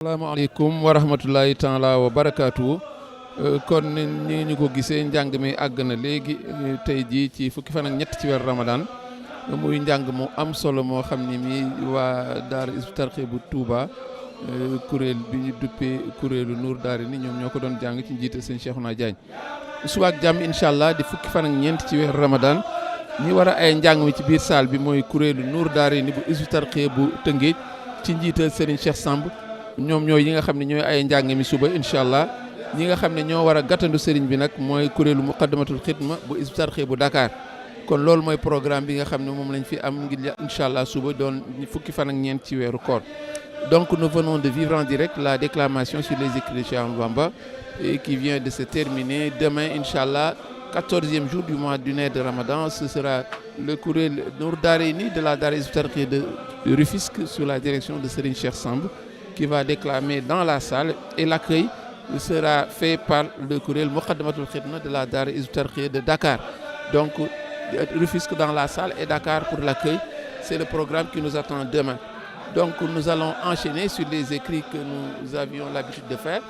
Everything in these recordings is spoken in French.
asalaamaaleykum wa rahmatullahi taala wa barakaatu kon ni ñu ko gisee njàng mi àgg na léegi tey jii ci fukki fan ak ñett ci weer Ramadan muy njàng mu am solo moo xam ni mi waa daara Hizbut Tarqiyyah bu Touba kuréel bi ñu duppee kuréelu Nour Daarayni ñoom ñoo ko doon jàng ci njiital sëñ Cheikhouna Diagne suba ak jàmm incha allah di fukki fan ak ñeent ci weer Ramadan ñi war a ay njàng mi ci biir salle bi mooy kuréelu Nour Daarayni bu Hizbut Tarqiyyah bu Tëngéej ci njiital Serigne Cheikh Samb ñoom ñooy yi nga xam ne ñooy ay njàng mi suba incha allah ñi nga xam ne ñoo war a gàttandu sëriñ bi nag mooy kuréelu muqaddamatul xidma bu Hizbut Tarqiyyah bu Dakar kon loolu mooy programme bi nga xam ne moom lañ fi am ngir incha allah suba doon fukki fan ak ñeent ci weeru koor. Donc nous venons de vivre en direct la déclamation sur les écrits de Cheikh Ahmadou Bamba qui vient de se terminer. Demain incha allah 14e jour du mois lunaire de Ramadan, ce sera le kuréel Nour Daarayni de la daara Hizbut Tarqiyyah de Rufisque sous la direction de Serigne Cheikh Samb qui va déclamer dans la salle et l'accueil sera fait par le kuréel Muqaddamatul Khidma de la daara Hizbut Tarqiyyah de Dakar. Donc Rufisque dans la salle et Dakar pour l'accueil, c'est le programme qui nous attend demain. Donc nous allons enchaîner sur les écrits que nous avions l'habitude de faire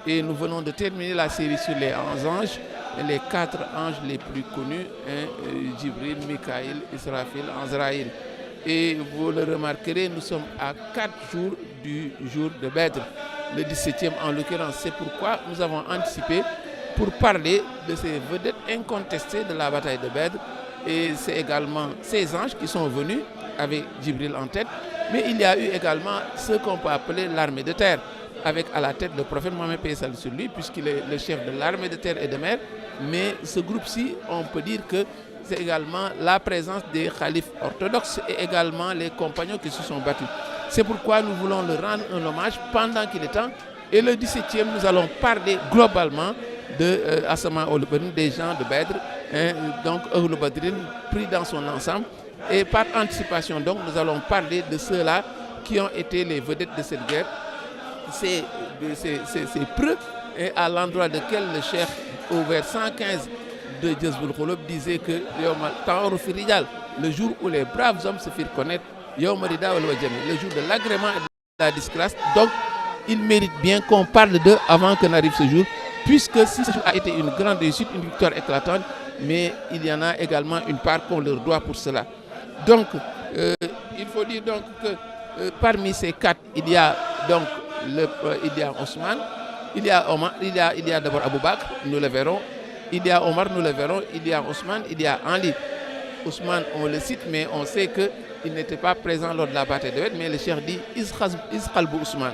et nous venons de terminer la série sur les anges, les 4 anges les plus connus, Djibril, Mikaïl, Israfil, Azraïl. Et vous le remarquerez, nous sommes à 4 jours du jour de Badr, le 17e en l'occurrence. C'est pourquoi nous avons anticipé pour parler de ces vedettes incontestées de la bataille de Badr. Et c'est également ces anges qui sont venus avec Djibril en tête. Mais il y a eu également ce qu'on peut appeler l'armée de terre, avec à la tête le prophète Mohammed paix et salut sur lui, puisqu'il est le chef de l'armée de terre et de mer. Mais ce groupe-ci, on peut dire que c'est également la présence des khalifes orthodoxes et également les compagnons qui se sont battus. C'est pourquoi nous voulons leur rendre un hommage pendant qu'il est temps. Et le 17e, nous allons parler globalement de Asma Ul-Badrin, des gens de Badr, donc Ahlul Badrin pris dans son ensemble. Et par anticipation, donc, nous allons parler de ceux-là qui ont été les vedettes de cette guerre. Ces preux à l'endroit desquels le cheikh, au vers 115 de Jazbul Khouloub, disait que le jour où les braves hommes se firent connaître, le jour de l'agrément et de la disgrâce. Donc, il mérite bien qu'on parle d'eux avant que n'arrive ce jour, puisque si ce jour a été une grande réussite, une victoire éclatante, mais il y en a également une part qu'on leur doit pour cela. Donc, il faut dire donc que parmi ces 4, il y a donc il y a Ousmane, il y a Omar, il y a d'abord Abou Bakr, nous le verrons. Il y a Omar, nous le verrons. Il y a Ousmane, il y a Ali. Ousmane, on le cite, mais on sait qu'il n'était pas présent lors de la bataille de Badr, mais le cheikh dit Isqalbu Ousmane.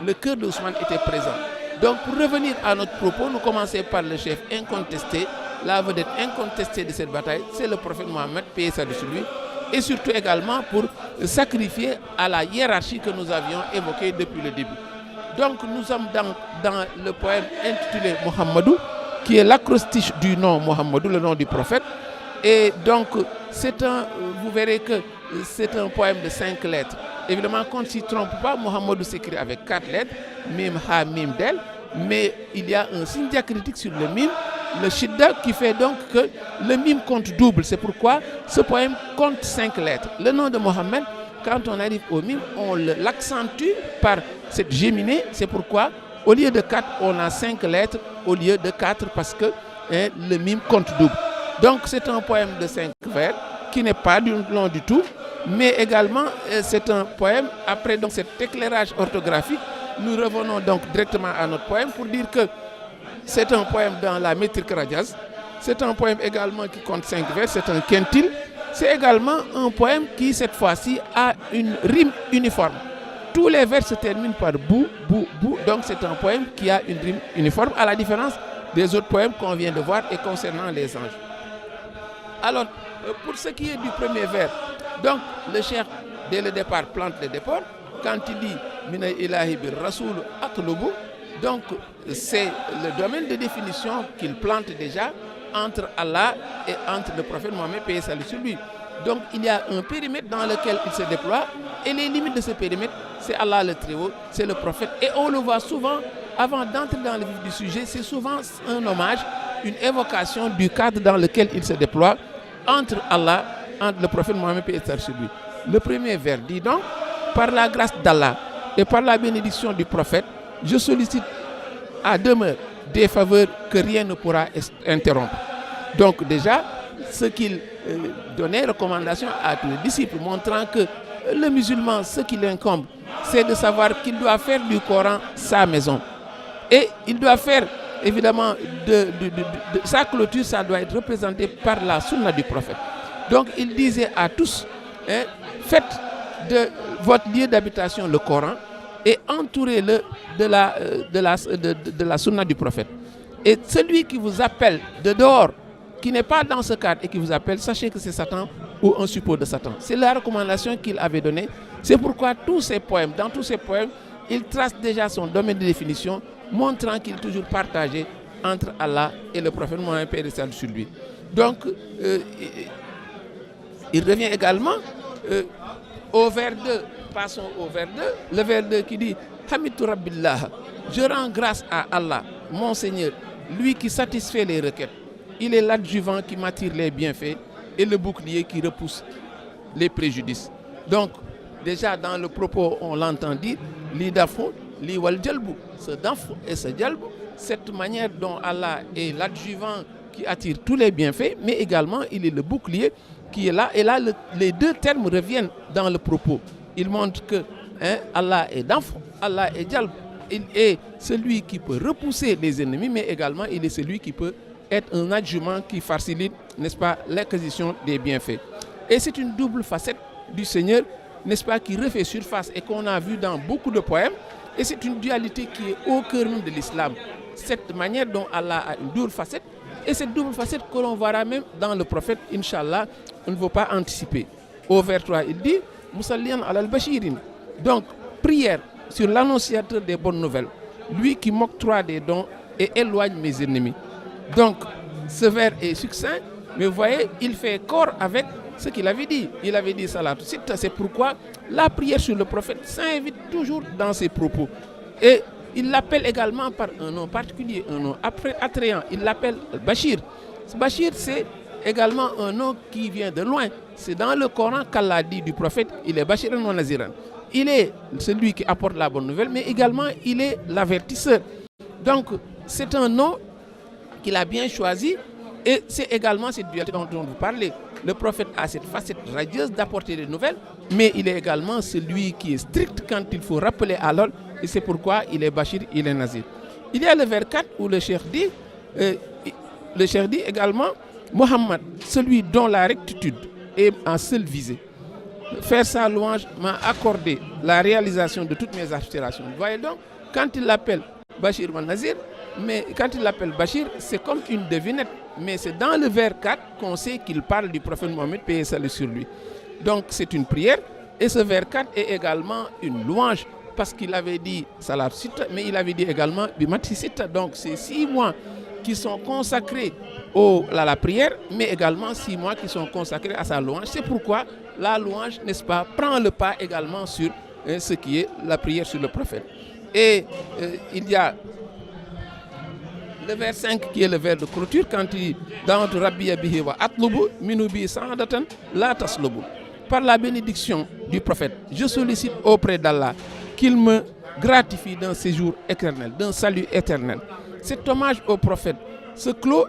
Le cœur d'Ousmane était présent. Donc, pour revenir à notre propos, nous commençons par le chef incontesté. La vedette incontestée de cette bataille, c'est le prophète Mohammed, paix et salut sur lui, et surtout également pour sacrifier à la hiérarchie que nous avions évoquée depuis le début. Donc nous sommes dans le poème intitulé Mohamedou, qui est l'acrostiche du nom Mohamedou, le nom du prophète. Et donc vous verrez que c'est un poème de 5 lettres. Évidemment, qu'on ne s'y trompe pas, Mohamedou s'écrit avec 4 lettres, Mim, Ha, Mim, Del, mais il y a un signe diacritique sur le Mim, le shidda, qui fait donc que le mime compte double. C'est pourquoi ce poème compte 5 lettres. Le nom de Mohammed, quand on arrive au mime, on l'accentue par cette géminée. C'est pourquoi au lieu de 4, on a 5 lettres au lieu de 4 parce que le mime compte double. Donc c'est un poème de 5 vers qui n'est pas long du tout, mais également c'est un poème, après donc cet éclairage orthographique, nous revenons donc directement à notre poème pour dire que c'est un poème dans la métrique radiaz. C'est un poème également qui compte 5 vers. C'est un quintile. C'est également un poème qui, cette fois-ci, a une rime uniforme. Tous les vers se terminent par bou, bou, bou. Donc, c'est un poème qui a une rime uniforme, à la différence des autres poèmes qu'on vient de voir et concernant les anges. Alors, pour ce qui est du premier vers, donc, le cheikh, dès le départ, plante le départ. Quand il dit « Mina ilahi bir rasoul atlubu », donc, c'est le domaine de définition qu'il plante déjà entre Allah et entre le prophète Mohammed, paix et salut sur lui. Donc, il y a un périmètre dans lequel il se déploie et les limites de ce périmètre, c'est Allah le Très-Haut, c'est le prophète. Et on le voit souvent, avant d'entrer dans le vif du sujet, c'est souvent un hommage, une évocation du cadre dans lequel il se déploie entre Allah, entre le prophète Mohammed, paix et salut sur lui. Le premier vers dit donc, par la grâce d'Allah, et par la bénédiction du prophète, je sollicite à demeure des faveurs que rien ne pourra interrompre. Donc déjà, ce qu'il donnait recommandation à tous les disciples, montrant que le musulman, ce qui l'incombe, c'est de savoir qu'il doit faire du Coran sa maison. Et il doit faire, évidemment, de sa clôture, ça doit être représenté par la sunna du prophète. Donc il disait à tous, faites de votre lieu d'habitation le Coran et entourez-le de la sunna du prophète. Et celui qui vous appelle de dehors, qui n'est pas dans ce cadre et qui vous appelle, sachez que c'est Satan ou un suppôt de Satan. C'est la recommandation qu'il avait donnée. C'est pourquoi dans tous ces poèmes, il trace déjà son domaine de définition, montrant qu'il est toujours partagé entre Allah et le prophète Mohammed, paix et salut sur lui. Donc, il revient également au vers 2. Passons au vers 2. Le vers 2 qui dit Hamidou Rabbillah, je rends grâce à Allah, mon Seigneur, lui qui satisfait les requêtes. Il est l'adjuvant qui m'attire les bienfaits et le bouclier qui repousse les préjudices. Donc, déjà dans le propos, on l'entend dire li dafo, li wal jalbu. Ce dafo et ce jalbu, cette manière dont Allah est l'adjuvant qui attire tous les bienfaits, mais également il est le bouclier qui est là. Et là, les deux termes reviennent dans le propos. Il montre que Allah est dafo, Allah est jalbu. Il est celui qui peut repousser les ennemis, mais également il est celui qui peut être un adjuvant qui facilite, n'est-ce pas, l'acquisition des bienfaits. Et c'est une double facette du Seigneur, n'est-ce pas, qui refait surface et qu'on a vu dans beaucoup de poèmes. Et c'est une dualité qui est au cœur même de l'islam. Cette manière dont Allah a une double facette, et cette double facette que l'on verra même dans le prophète, Inch'Allah, on ne veut pas anticiper. Au vers 3, il dit Moussallian al-Bashirin. Donc, prière sur l'annonciateur des bonnes nouvelles, lui qui m'octroie des dons et éloigne mes ennemis. Donc, ce vers est succinct, mais vous voyez, il fait corps avec ce qu'il avait dit. Il avait dit salat. C'est pourquoi la prière sur le prophète s'invite toujours dans ses propos. Et il l'appelle également par un nom particulier, un nom attrayant. Il l'appelle Bachir. Bachir, c'est également un nom qui vient de loin. C'est dans le Coran qu'Allah dit du prophète, il est Bachiran wa Naziran. Il est celui qui apporte la bonne nouvelle, mais également il est l'avertisseur. Donc, c'est un nom qu'il a bien choisi et c'est également cette dualité dont vous parlez. Le prophète a cette facette radieuse d'apporter des nouvelles, mais il est également celui qui est strict quand il faut rappeler à l'ordre et c'est pourquoi il est Bachir, il est Nazir. Il y a le vers 4 où le cheikh dit également Mohammed, celui dont la rectitude est en seule visée. Faire sa louange m'a accordé la réalisation de toutes mes aspirations. Vous voyez donc, quand il l'appelle Bachir wa Nazir, mais quand il l'appelle Bachir, c'est comme une devinette. Mais c'est dans le vers 4 qu'on sait qu'il parle du prophète Mohammed, paix et salut sur lui. Donc c'est une prière. Et ce vers 4 est également une louange. Parce qu'il avait dit Salat Sita, mais il avait dit également Bimati Sita. Donc c'est 6 mois qui sont consacrés à la prière, mais également 6 mois qui sont consacrés à sa louange. C'est pourquoi la louange, n'est-ce pas, prend le pas également sur ce qui est la prière sur le prophète. Et il y a le vers 5 qui est le vers de clôture quand il dit dans Rabbi Yabihi wa atlubu minubi sa'adatan la taslubu. Par la bénédiction du prophète, je sollicite auprès d'Allah qu'il me gratifie d'un séjour éternel, d'un salut éternel. Cet hommage au prophète se clôt,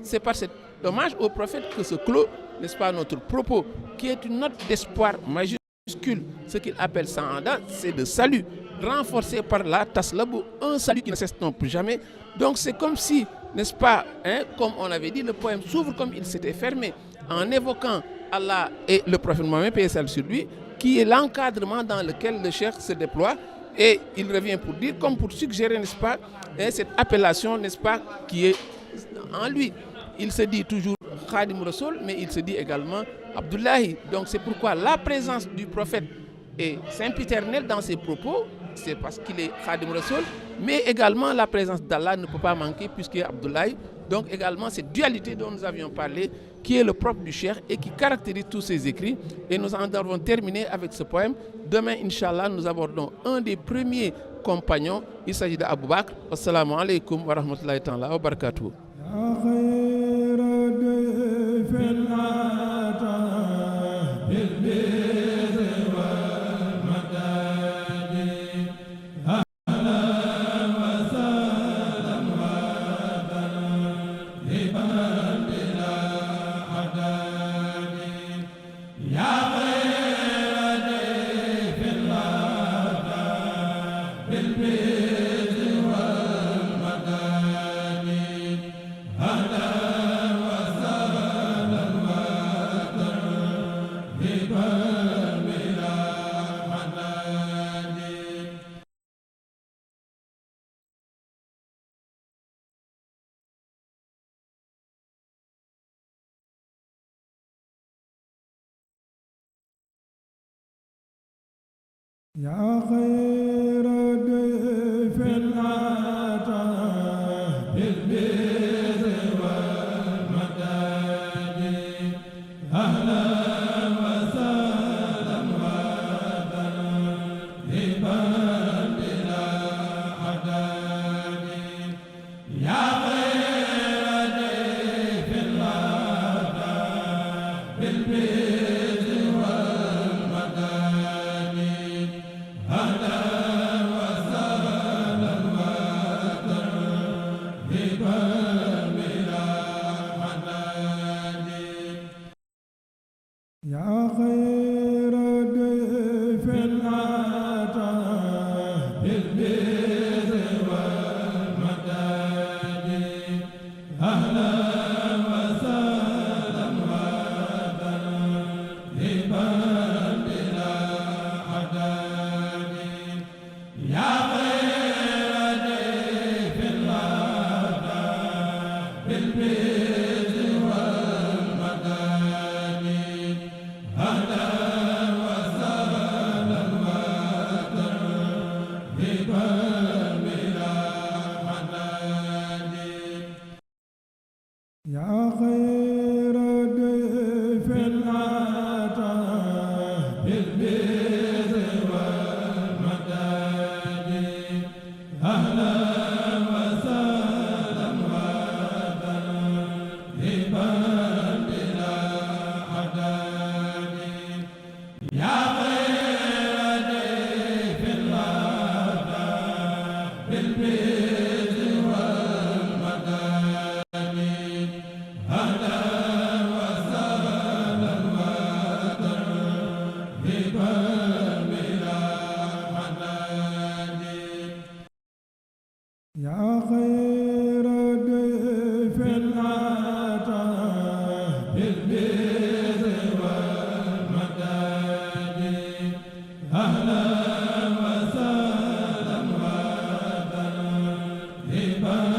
c'est par cet hommage au prophète que se clôt, n'est-ce pas, notre propos, qui est une note d'espoir majuscule. Ce qu'il appelle Sa'ada, c'est de salut, renforcé par la taslabu, un salut qui ne s'estompe jamais. Donc c'est comme si, n'est-ce pas, comme on avait dit, le poème s'ouvre comme il s'était fermé, en évoquant Allah et le prophète Mohammed, paix et salut sur lui, qui est l'encadrement dans lequel le cheikh se déploie. Et il revient pour dire, comme pour suggérer, n'est-ce pas, cette appellation, n'est-ce pas, qui est en lui. Il se dit toujours Khadim Rasoul, mais il se dit également Abdullahi. Donc c'est pourquoi la présence du prophète est sempiternelle dans ses propos, c'est parce qu'il est Khadim Rasoul, mais également la présence d'Allah ne peut pas manquer puisqu'il est Abdullahi. Donc également cette dualité dont nous avions parlé, qui est le propre du cheikh et qui caractérise tous ses écrits. Et nous en avons terminé avec ce poème. Demain, Inch'Allah, nous abordons un des premiers compagnons. Il s'agit d'Abou Bakr. Assalamu alaikum wa rahmatullahi ta'ala wa barakatuh. yaa xayra dayfin ataa bil birri wal madaadi ahlan wa sahlan wa tarhiban bilaa adaadi yaa xayra dayfin ataa bil birri wal madaadi ahlan wa sahlan wa tarhiban bilaa adaadi yaa xayra dayfin ataa bil birri wal madaadi ahlan wa sahlan wa tarhiban bilaa adaadi yaa xayra dayfin ataa bil birri wal madaadi ahlan wa sahlan wa tarhiban bilaa adaadi yaa xayra dayfin ataa bil birri wal madaadi ahlan wa sahlan wa tarhiban bilaa adaadi yaa xayra dayfin ataa bil birri wal madaadi ahlan wa sahlan wa tarhiban bilaa adaadi yaa